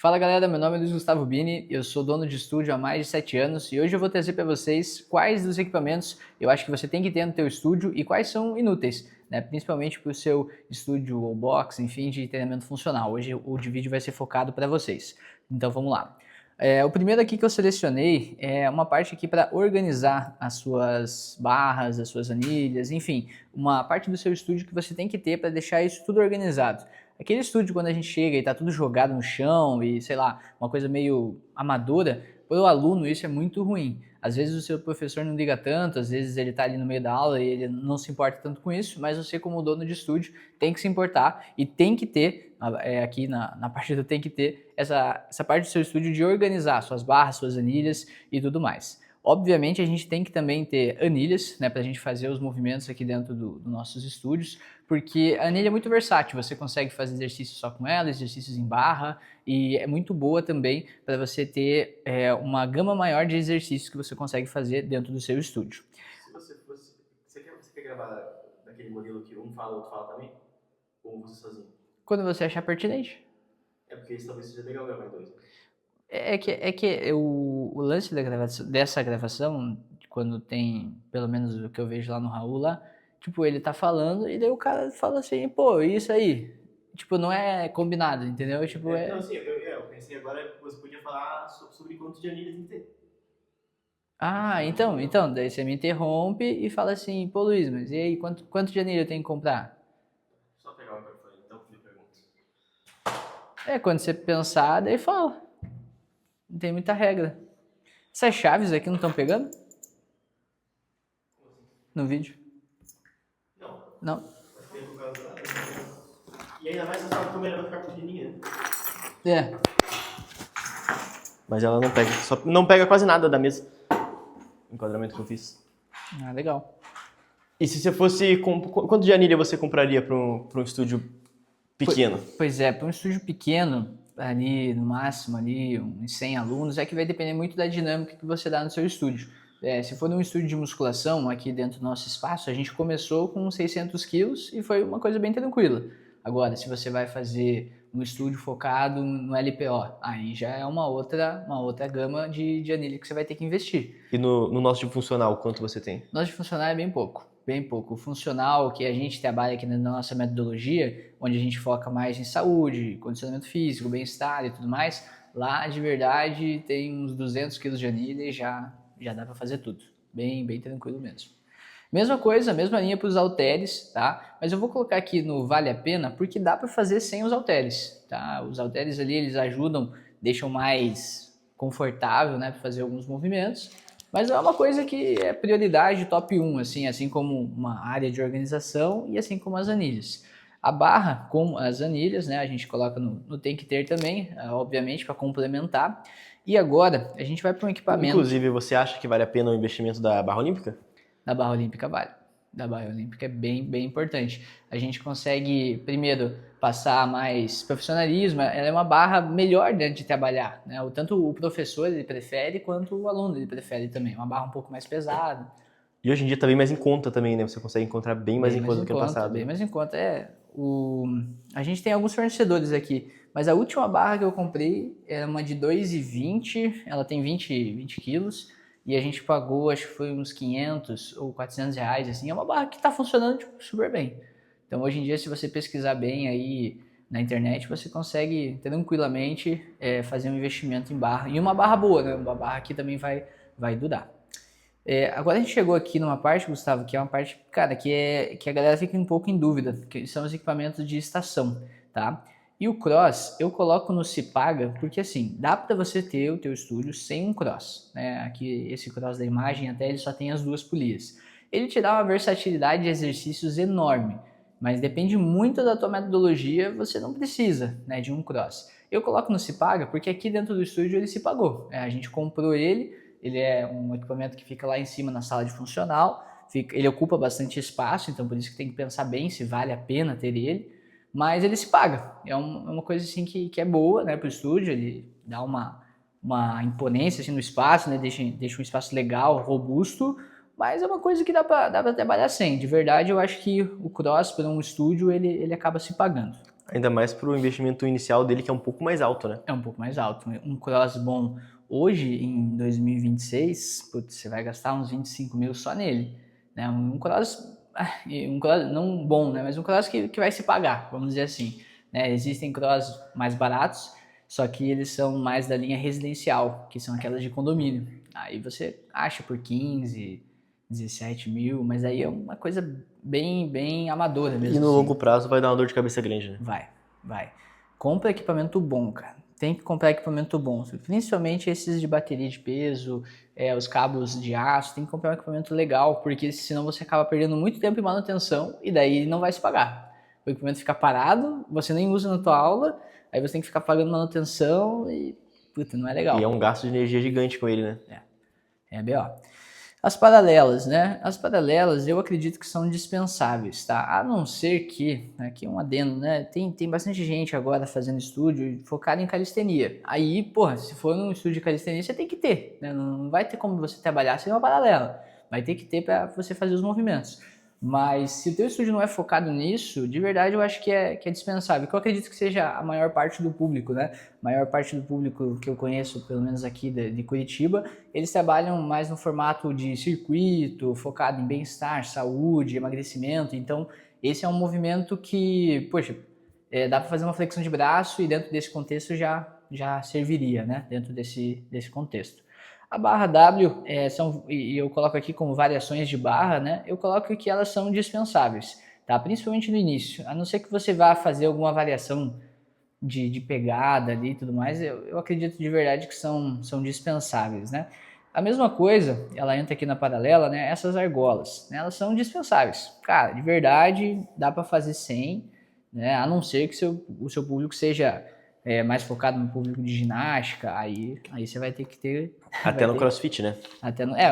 Fala galera, meu nome é Luiz Gustavo Bini, eu sou dono de estúdio há mais de 7 anos e hoje eu vou trazer para vocês quais dos equipamentos eu acho que você tem que ter no teu estúdio e quais são inúteis, né? Principalmente para o seu estúdio ou box, enfim, de treinamento funcional. Hoje o de vídeo vai ser focado para vocês. Então vamos lá. O primeiro aqui que eu selecionei é uma parte aqui para organizar as suas barras, as suas anilhas, enfim, uma parte do seu estúdio que você tem que ter para deixar isso tudo organizado. Aquele estúdio quando a gente chega e tá tudo jogado no chão e, sei lá, uma coisa meio amadora, para o aluno isso é muito ruim. Às vezes o seu professor não liga tanto, às vezes ele tá ali no meio da aula e ele não se importa tanto com isso, mas você como dono de estúdio tem que se importar e tem que ter, aqui na parte do tem que ter, essa parte do seu estúdio de organizar suas barras, suas anilhas e tudo mais. Obviamente a gente tem que também ter anilhas, né, para a gente fazer os movimentos aqui dentro dos nossos estúdios, porque a anilha é muito versátil, você consegue fazer exercícios só com ela, exercícios em barra, e é muito boa também para você ter uma gama maior de exercícios que você consegue fazer dentro do seu estúdio. Se você fosse. Você quer gravar daquele modelo que um fala, o outro fala também? Ou você sozinho? Quando você achar pertinente. É porque isso talvez seja legal gravar em dois. O lance dessa gravação, quando tem, pelo menos o que eu vejo lá no Raul lá, tipo, ele tá falando e daí o cara fala assim, pô, isso aí? Tipo, não é combinado, entendeu? Tipo, Não, assim, eu pensei agora que você podia falar sobre quantos de anilha tem que ter. Ah, então, daí você me interrompe e fala assim, pô Luiz, mas e aí, quanto de anilha eu tenho que comprar? Só pegar o microfone então que me pergunta. Quando você pensar, daí fala. Não tem muita regra. Essas chaves aqui não estão pegando? No vídeo? Não, Não? mas tem por causa da. E ainda mais essa câmera vai ficar pequenininha. É. Mas ela não pega. Só não pega quase nada da mesa. O enquadramento que eu fiz. Ah, legal. E se você fosse. Quanto de anilha você compraria para um estúdio pequeno? Pois é, para um estúdio pequeno, ali no máximo ali uns 100 alunos, é que vai depender muito da dinâmica que você dá no seu estúdio. Se for um estúdio de musculação aqui dentro do nosso espaço, a gente começou com 600 quilos e foi uma coisa bem tranquila. Agora, se você vai fazer um estúdio focado no LPO, aí já é uma outra gama de anilha que você vai ter que investir. E no nosso de funcional, quanto você tem? Nosso de funcional é bem pouco, bem pouco. O funcional que a gente trabalha aqui na nossa metodologia, onde a gente foca mais em saúde, condicionamento físico, bem-estar e tudo mais, lá de verdade tem uns 200 quilos de anilha e já dá para fazer tudo. Bem tranquilo mesmo. Mesma coisa, mesma linha para os halteres, tá? Mas eu vou colocar aqui no vale a pena porque dá para fazer sem os halteres, tá? Os halteres ali eles ajudam, deixam mais confortável, né, para fazer alguns movimentos. Mas é uma coisa que é prioridade top 1, assim como uma área de organização e assim como as anilhas. A barra com as anilhas, né, a gente coloca no tem que ter também, obviamente, para complementar. E agora a gente vai para um equipamento. Inclusive, você acha que vale a pena o investimento da barra olímpica? Da barra olímpica vale. Da barra olímpica é bem importante. A gente consegue, primeiro, passar mais profissionalismo. Ela é uma barra melhor, né, de trabalhar, né? Tanto o professor ele prefere, quanto o aluno ele prefere também. Uma barra um pouco mais pesada. E hoje em dia tá bem mais em conta também, né? Você consegue encontrar bem mais em conta do que no passado. Bem mais em conta. A gente tem alguns fornecedores aqui, mas a última barra que eu comprei é uma de 2,20, ela tem 20 quilos, e a gente pagou, acho que foi uns 500 ou 400 reais, assim. É uma barra que está funcionando tipo, super bem. Então, hoje em dia, se você pesquisar bem aí na internet, você consegue tranquilamente fazer um investimento em barra. E uma barra boa, né? Uma barra que também vai durar. Agora a gente chegou aqui numa parte, Gustavo, que é uma parte, cara, que a galera fica um pouco em dúvida, que são os equipamentos de estação, tá? E o cross eu coloco no Se Paga, porque assim, dá para você ter o teu estúdio sem um cross, né? Aqui esse cross da imagem até ele só tem as duas polias. Ele te dá uma versatilidade de exercícios enorme, mas depende muito da tua metodologia, você não precisa, né, de um cross. Eu coloco no Se Paga porque aqui dentro do estúdio ele se pagou, a gente comprou ele é um equipamento que fica lá em cima na sala de funcional, ele ocupa bastante espaço, então por isso que tem que pensar bem se vale a pena ter ele, mas ele se paga. É uma coisa assim que é boa, né, para o estúdio, ele dá uma imponência assim, no espaço, né, deixa um espaço legal, robusto, mas é uma coisa que dá para trabalhar sem. De verdade, eu acho que o cross para um estúdio ele acaba se pagando. Ainda mais pro investimento inicial dele, que é um pouco mais alto, né? É um pouco mais alto. Um cross bom hoje, em 2026, putz, você vai gastar uns 25 mil só nele. Né? Um cross não bom, né? Mas um cross que vai se pagar, vamos dizer assim. Né? Existem cross mais baratos, só que eles são mais da linha residencial, que são aquelas de condomínio. Aí você acha por 15, 17 mil, mas aí é uma coisa bem amadora mesmo. E no assim. longo prazo vai dar uma dor de cabeça grande, né? Vai. Compra equipamento bom, cara. Tem que comprar equipamento bom. Principalmente esses de bateria de peso, os cabos de aço. Tem que comprar um equipamento legal, porque senão você acaba perdendo muito tempo em manutenção e daí não vai se pagar. O equipamento fica parado, você nem usa na tua aula, aí você tem que ficar pagando manutenção e, puta, não é legal. E é um gasto de energia gigante com ele, né? É BO. As paralelas, né? As paralelas eu acredito que são dispensáveis, tá? A não ser que, aqui um adendo, né? Tem bastante gente agora fazendo estúdio focado em calistenia. Aí, porra, se for um estúdio de calistenia, você tem que ter, né? Não vai ter como você trabalhar sem uma paralela. Vai ter que ter para você fazer os movimentos. Mas se o teu estúdio não é focado nisso, de verdade eu acho que é dispensável. Que eu acredito que seja a maior parte do público, né? A maior parte do público que eu conheço, pelo menos aqui de Curitiba, eles trabalham mais no formato de circuito, focado em bem-estar, saúde, emagrecimento. Então, esse é um movimento que, poxa, dá para fazer uma flexão de braço e dentro desse contexto já serviria, né? Dentro desse contexto. A barra W, e eu coloco aqui como variações de barra, né? Eu coloco que elas são dispensáveis, tá? Principalmente no início. A não ser que você vá fazer alguma variação de pegada ali e tudo mais, eu acredito de verdade que são dispensáveis, né? A mesma coisa, ela entra aqui na paralela, né? Essas argolas, né? Elas são dispensáveis. Cara, de verdade, dá para fazer sem, né? A não ser que o seu público seja mais focado no público de ginástica, aí você vai ter que ter... Até no CrossFit, né?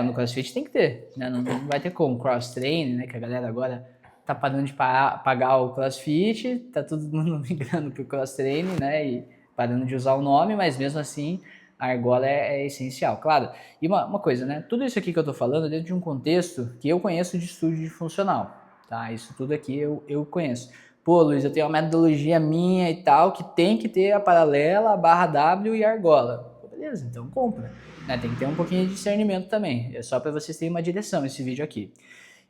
No CrossFit tem que ter, né? Não vai ter como. Cross-training, né? Que a galera agora tá parando de pagar o CrossFit, tá todo mundo migrando pro cross-training, né? E parando de usar o nome, mas mesmo assim a argola é essencial, claro. E uma coisa, né? Tudo isso aqui que eu tô falando é dentro de um contexto que eu conheço de estúdio de funcional, tá? Isso tudo aqui eu conheço. Pô, Luiz, eu tenho uma metodologia minha e tal, que tem que ter a paralela, a barra W e a argola. Pô, beleza, então compra. Né? Tem que ter um pouquinho de discernimento também. É só para vocês terem uma direção esse vídeo aqui.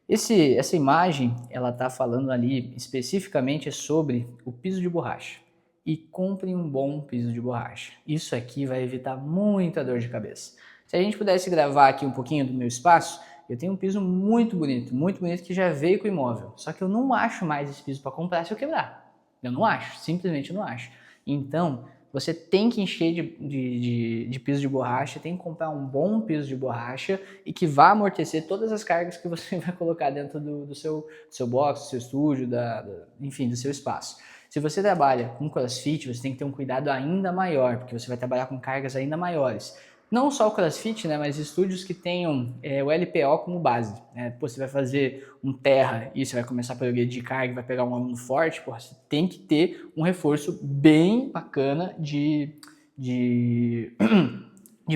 Essa imagem, ela tá falando ali especificamente sobre o piso de borracha. E compre um bom piso de borracha. Isso aqui vai evitar muita dor de cabeça. Se a gente pudesse gravar aqui um pouquinho do meu espaço, eu tenho um piso muito bonito que já veio com o imóvel. Só que eu não acho mais esse piso para comprar se eu quebrar. Eu não acho, simplesmente não acho. Então, você tem que encher de piso de borracha, tem que comprar um bom piso de borracha e que vá amortecer todas as cargas que você vai colocar dentro do seu box, do seu estúdio, enfim, do seu espaço. Se você trabalha com CrossFit, você tem que ter um cuidado ainda maior, porque você vai trabalhar com cargas ainda maiores. Não só o CrossFit, né, mas estúdios que tenham o LPO como base. Né? Pô, você vai fazer um terra e você vai começar a progredir carga e vai pegar um aluno forte, pô, você tem que ter um reforço bem bacana de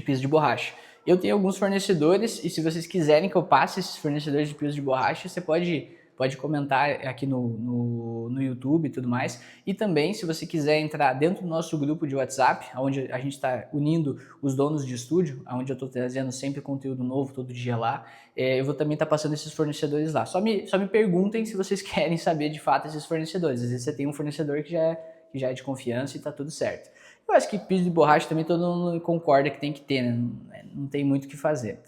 piso de borracha. Eu tenho alguns fornecedores e se vocês quiserem que eu passe esses fornecedores de piso de borracha, você pode comentar aqui no YouTube e tudo mais. E também, se você quiser entrar dentro do nosso grupo de WhatsApp, onde a gente está unindo os donos de estúdio, onde eu estou trazendo sempre conteúdo novo todo dia lá, eu vou também estar passando esses fornecedores lá. Só me perguntem se vocês querem saber de fato esses fornecedores. Às vezes você tem um fornecedor que já é de confiança e está tudo certo. Eu acho que piso de borracha também todo mundo concorda que tem que ter, né? Não tem muito o que fazer.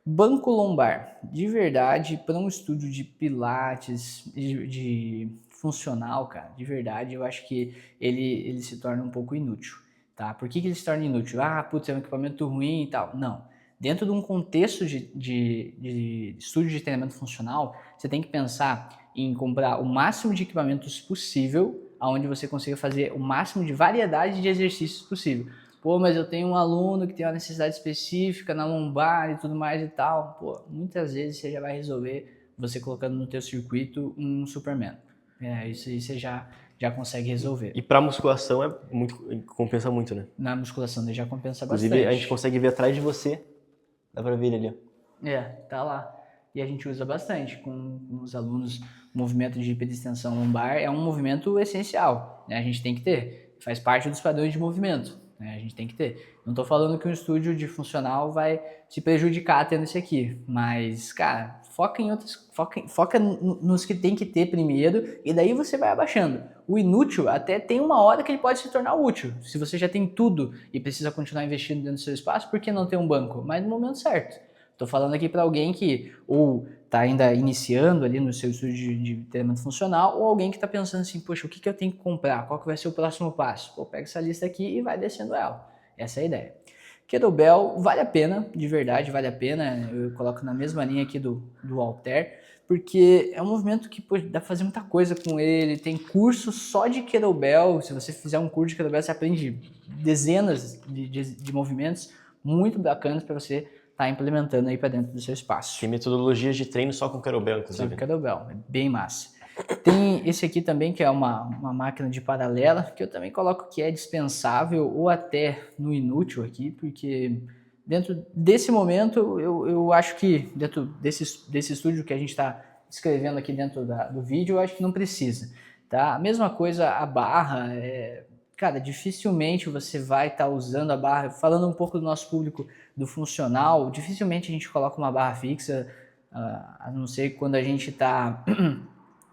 Banco lombar, de verdade, para um estúdio de pilates, de funcional, cara, de verdade, eu acho que ele se torna um pouco inútil, tá? Por que ele se torna inútil? Ah, putz, é um equipamento ruim e tal. Não. Dentro de um contexto de estúdio de treinamento funcional, você tem que pensar em comprar o máximo de equipamentos possível, onde você consiga fazer o máximo de variedade de exercícios possível. Pô, mas eu tenho um aluno que tem uma necessidade específica na lombar e tudo mais e tal. Pô, muitas vezes você já vai resolver você colocando no teu circuito um Superman. Isso aí você já consegue resolver. E para musculação compensa muito, né? Na musculação daí já compensa Inclusive, bastante. a gente consegue ver atrás de você. Dá pra ver ele ali, ó. Tá lá. E a gente usa bastante com os alunos movimento de hiperextensão lombar é um movimento essencial, né? A gente tem que ter, faz parte dos padrões de movimento, né? A gente tem que ter. Não estou falando que um estúdio de funcional vai se prejudicar tendo esse aqui, mas, cara, foca em outras, foca nos que tem que ter primeiro e daí você vai abaixando. O inútil até tem uma hora que ele pode se tornar útil. Se você já tem tudo e precisa continuar investindo dentro do seu espaço, por que não ter um banco? Mas no momento certo. Estou falando aqui para alguém que ou está ainda iniciando ali no seu estúdio de treinamento funcional, ou alguém que está pensando assim, poxa, o que eu tenho que comprar? Qual que vai ser o próximo passo? Pô, pega essa lista aqui e vai descendo ela. Essa é a ideia. Kettlebell vale a pena, de verdade vale a pena. Eu coloco na mesma linha aqui do halter, porque é um movimento que pô, dá pra fazer muita coisa com ele. Tem curso só de kettlebell. Se você fizer um curso de kettlebell, você aprende dezenas de movimentos muito bacanas para você estar implementando aí para dentro do seu espaço. Tem metodologias de treino só com kettlebell, inclusive. Só com kettlebell, é bem massa. Tem esse aqui também, que é uma máquina de paralela, que eu também coloco que é dispensável ou até no inútil aqui, porque dentro desse momento, eu acho que dentro desse estúdio que a gente está escrevendo aqui dentro do vídeo, eu acho que não precisa. Tá? A mesma coisa a barra, cara, dificilmente você vai estar usando a barra, falando um pouco do nosso público do funcional, dificilmente a gente coloca uma barra fixa, a não ser quando a gente está...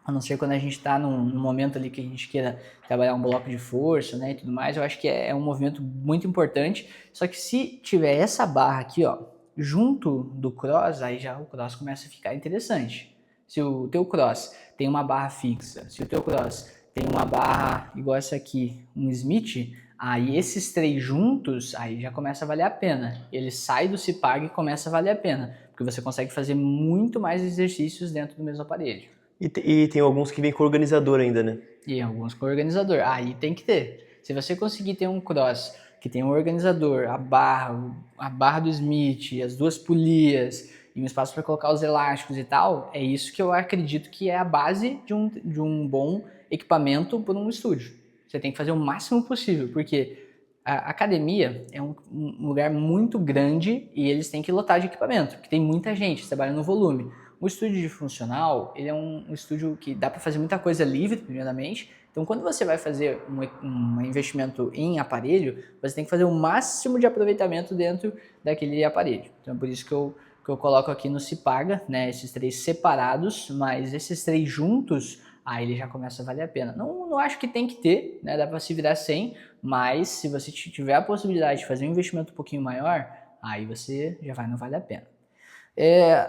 a não ser quando a gente está num momento ali que a gente queira trabalhar um bloco de força, né, e tudo mais, eu acho que é um movimento muito importante, só que se tiver essa barra aqui, ó, junto do cross, aí já o cross começa a ficar interessante. Se o teu cross tem uma barra fixa, se o teu cross tem uma barra igual essa aqui, um Smith, aí esses três juntos, aí já começa a valer a pena. Ele sai do CIPAG e começa a valer a pena, porque você consegue fazer muito mais exercícios dentro do mesmo aparelho. E tem alguns que vem com organizador ainda, né? E alguns com organizador. Aí tem que ter. Se você conseguir ter um cross que tem um organizador, a barra do Smith, as duas polias e um espaço para colocar os elásticos e tal, é isso que eu acredito que é a base de um bom equipamento para um estúdio. Você tem que fazer o máximo possível, porque a academia é um lugar muito grande e eles têm que lotar de equipamento, porque tem muita gente trabalhando no volume. O estúdio de funcional, ele é um estúdio que dá para fazer muita coisa livre, primeiramente. Então, quando você vai fazer um investimento em aparelho, você tem que fazer o máximo de aproveitamento dentro daquele aparelho. Então, por isso que eu coloco aqui no CIPAGA, né, esses três separados, mas esses três juntos, aí ele já começa a valer a pena. Não acho que tem que ter, né, dá para se virar sem, mas se você tiver a possibilidade de fazer um investimento um pouquinho maior, aí você já vai, não vale a pena.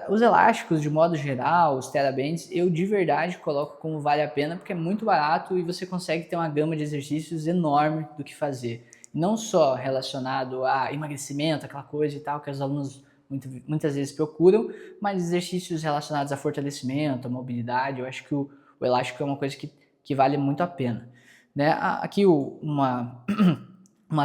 Os elásticos, de modo geral, os TheraBands, eu de verdade coloco como vale a pena porque é muito barato e você consegue ter uma gama de exercícios enorme do que fazer. Não só relacionado a emagrecimento, aquela coisa e tal que os alunos muitas vezes procuram, mas exercícios relacionados a fortalecimento, a mobilidade. Eu acho que o elástico é uma coisa que vale muito a pena. Né? Aqui uma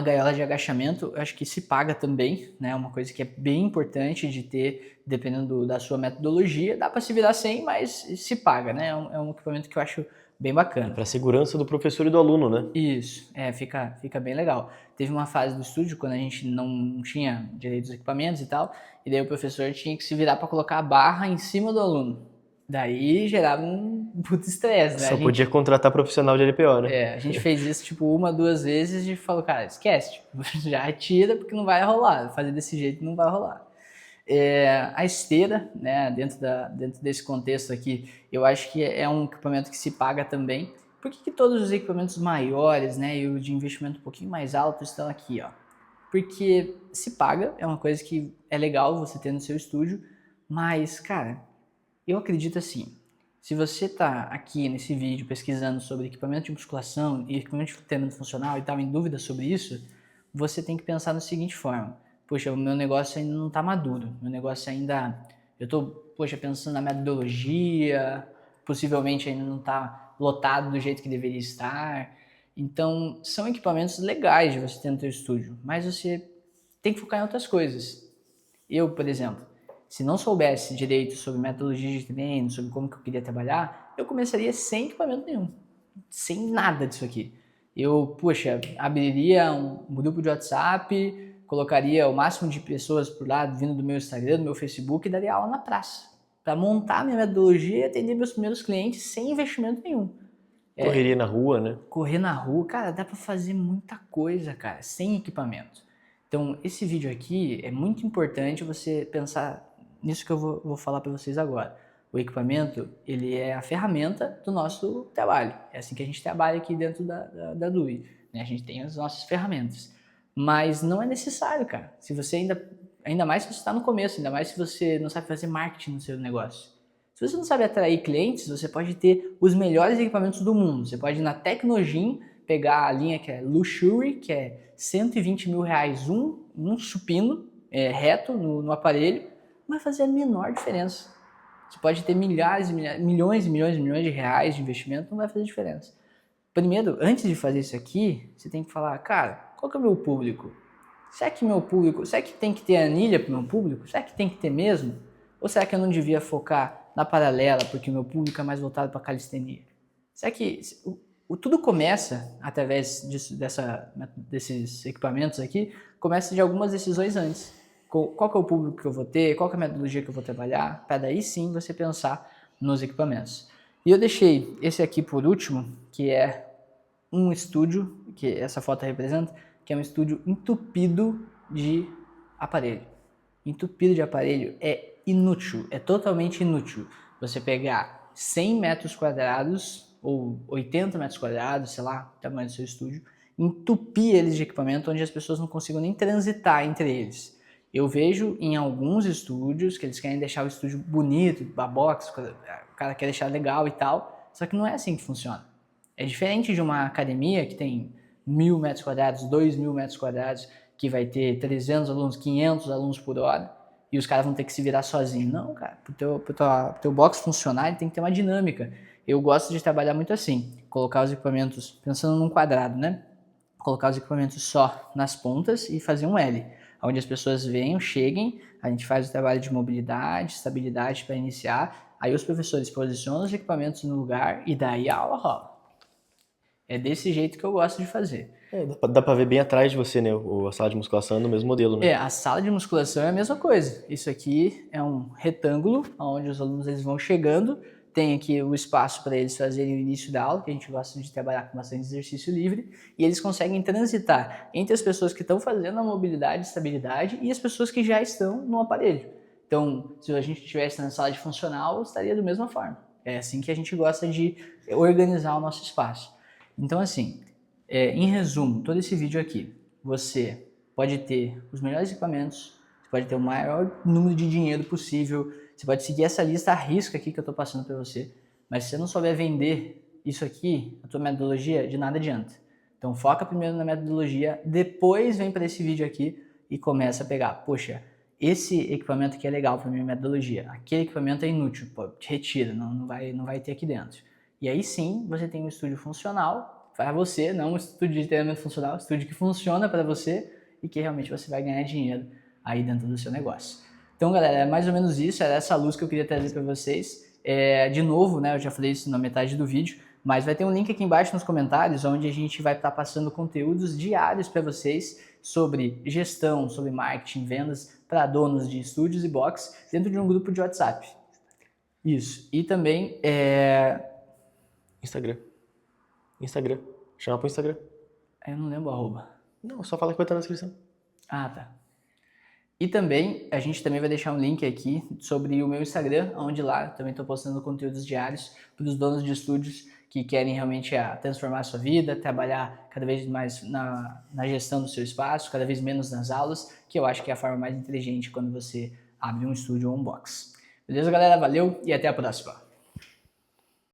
gaiola de agachamento, eu acho que se paga também, né? Uma coisa que é bem importante de ter, dependendo da sua metodologia. Dá para se virar sem, mas se paga, né? É um equipamento que eu acho bem bacana. Para a segurança do professor e do aluno, né? Isso, fica bem legal. Teve uma fase do estúdio quando a gente não tinha direito dos equipamentos e tal, e daí o professor tinha que se virar para colocar a barra em cima do aluno. Daí gerava um puto estresse, né? Só podia contratar profissional de LPO, né? A gente fez isso tipo uma, duas vezes e falou, cara, esquece, tipo, já retira porque não vai rolar, fazer desse jeito não vai rolar. A esteira, né, dentro desse contexto aqui, eu acho que é um equipamento que se paga também. Por que todos os equipamentos maiores, né, e o de investimento um pouquinho mais alto estão aqui, ó? Porque se paga, é uma coisa que é legal você ter no seu estúdio, mas, cara, eu acredito assim, se você está aqui nesse vídeo pesquisando sobre equipamento de musculação e equipamento de treinamento funcional e tal, em dúvida sobre isso, você tem que pensar da seguinte forma: poxa, o meu negócio ainda não está maduro, meu negócio ainda, eu estou, pensando na metodologia, possivelmente ainda não está lotado do jeito que deveria estar. Então, são equipamentos legais de você ter no seu estúdio, mas você tem que focar em outras coisas. Eu, por exemplo, se não soubesse direito sobre metodologia de treino, sobre como que eu queria trabalhar, eu começaria sem equipamento nenhum, sem nada disso aqui. Eu, abriria um grupo de WhatsApp, colocaria o máximo de pessoas por lá, vindo do meu Instagram, do meu Facebook, e daria aula na praça, para montar minha metodologia e atender meus primeiros clientes sem investimento nenhum. Correria na rua, né? Correr na rua, cara, dá para fazer muita coisa, cara, sem equipamento. Então, esse vídeo aqui é muito importante você pensar nisso que eu vou falar para vocês agora. O equipamento, ele é a ferramenta do nosso trabalho. É assim que a gente trabalha aqui dentro da DUI, né? A gente tem as nossas ferramentas. Mas não é necessário, cara. Se você ainda mais se você está no começo, ainda mais se você não sabe fazer marketing no seu negócio. Se você não sabe atrair clientes, você pode ter os melhores equipamentos do mundo. Você pode ir na Tecnogym, pegar a linha que é Luxury, que é R$120 mil um supino reto no aparelho, não vai fazer a menor diferença. Você pode ter milhões e milhões de reais de investimento, não vai fazer diferença. Primeiro, antes de fazer isso aqui, você tem que falar, cara, qual que é o meu público? Será que tem que ter anilha para o meu público? Será que tem que ter mesmo? Ou será que eu não devia focar na paralela, porque o meu público é mais voltado para calistenia? Será que tudo começa, através desses equipamentos aqui, começa de algumas decisões antes. Qual que é o público que eu vou ter, qual que é a metodologia que eu vou trabalhar, para daí sim você pensar nos equipamentos. E eu deixei esse aqui por último, que é um estúdio, que essa foto representa, que é um estúdio entupido de aparelho. Entupido de aparelho é inútil, é totalmente inútil. Você pegar 100 metros quadrados ou 80 metros quadrados, sei lá, o tamanho do seu estúdio, entupir eles de equipamento onde as pessoas não consigam nem transitar entre eles. Eu vejo em alguns estúdios que eles querem deixar o estúdio bonito, a box, o cara quer deixar legal e tal, só que não é assim que funciona. É diferente de uma academia que tem 1.000 metros quadrados, 2.000 metros quadrados, que vai ter 300 alunos, 500 alunos por hora, e os caras vão ter que se virar sozinhos. Não, cara, pro teu box funcionar, ele tem que ter uma dinâmica. Eu gosto de trabalhar muito assim, colocar os equipamentos, pensando num quadrado, né? Colocar os equipamentos só nas pontas e fazer um L, onde as pessoas venham, cheguem, a gente faz o trabalho de mobilidade, estabilidade para iniciar, aí os professores posicionam os equipamentos no lugar e daí a aula rola. É desse jeito que eu gosto de fazer. Dá pra ver bem atrás de você, né? A sala de musculação é no mesmo modelo, né? A sala de musculação é a mesma coisa. Isso aqui é um retângulo, onde os alunos eles vão chegando, tem aqui o espaço para eles fazerem o início da aula, que a gente gosta de trabalhar com bastante exercício livre, e eles conseguem transitar entre as pessoas que estão fazendo a mobilidade e estabilidade e as pessoas que já estão no aparelho. Então, se a gente estivesse na sala de funcional, estaria da mesma forma. É assim que a gente gosta de organizar o nosso espaço. Então, assim, em resumo, todo esse vídeo aqui, você pode ter os melhores equipamentos, você pode ter o maior número de dinheiro possível, você pode seguir essa lista à risca aqui que eu estou passando para você, mas se você não souber vender isso aqui, a tua metodologia, de nada adianta. Então foca primeiro na metodologia, depois vem para esse vídeo aqui e começa a pegar, poxa, esse equipamento aqui é legal para minha metodologia, aquele equipamento é inútil, pô, retira, não vai ter aqui dentro. E aí sim, você tem um estúdio funcional para você, não um estúdio de treinamento funcional, um estúdio que funciona para você e que realmente você vai ganhar dinheiro aí dentro do seu negócio. Então, galera, é mais ou menos isso, era essa luz que eu queria trazer para vocês. De novo, né, eu já falei isso na metade do vídeo, mas vai ter um link aqui embaixo nos comentários, onde a gente vai estar passando conteúdos diários para vocês sobre gestão, sobre marketing, vendas para donos de estúdios e box dentro de um grupo de WhatsApp. Isso. E também Instagram. Chama pro Instagram. Eu não lembro o arroba. Não, só fala que vai estar na descrição. Ah, tá. E também, a gente também vai deixar um link aqui sobre o meu Instagram, onde lá eu também estou postando conteúdos diários para os donos de estúdios que querem realmente transformar a sua vida, trabalhar cada vez mais na gestão do seu espaço, cada vez menos nas aulas, que eu acho que é a forma mais inteligente quando você abre um estúdio ou um box. Beleza, galera? Valeu e até a próxima!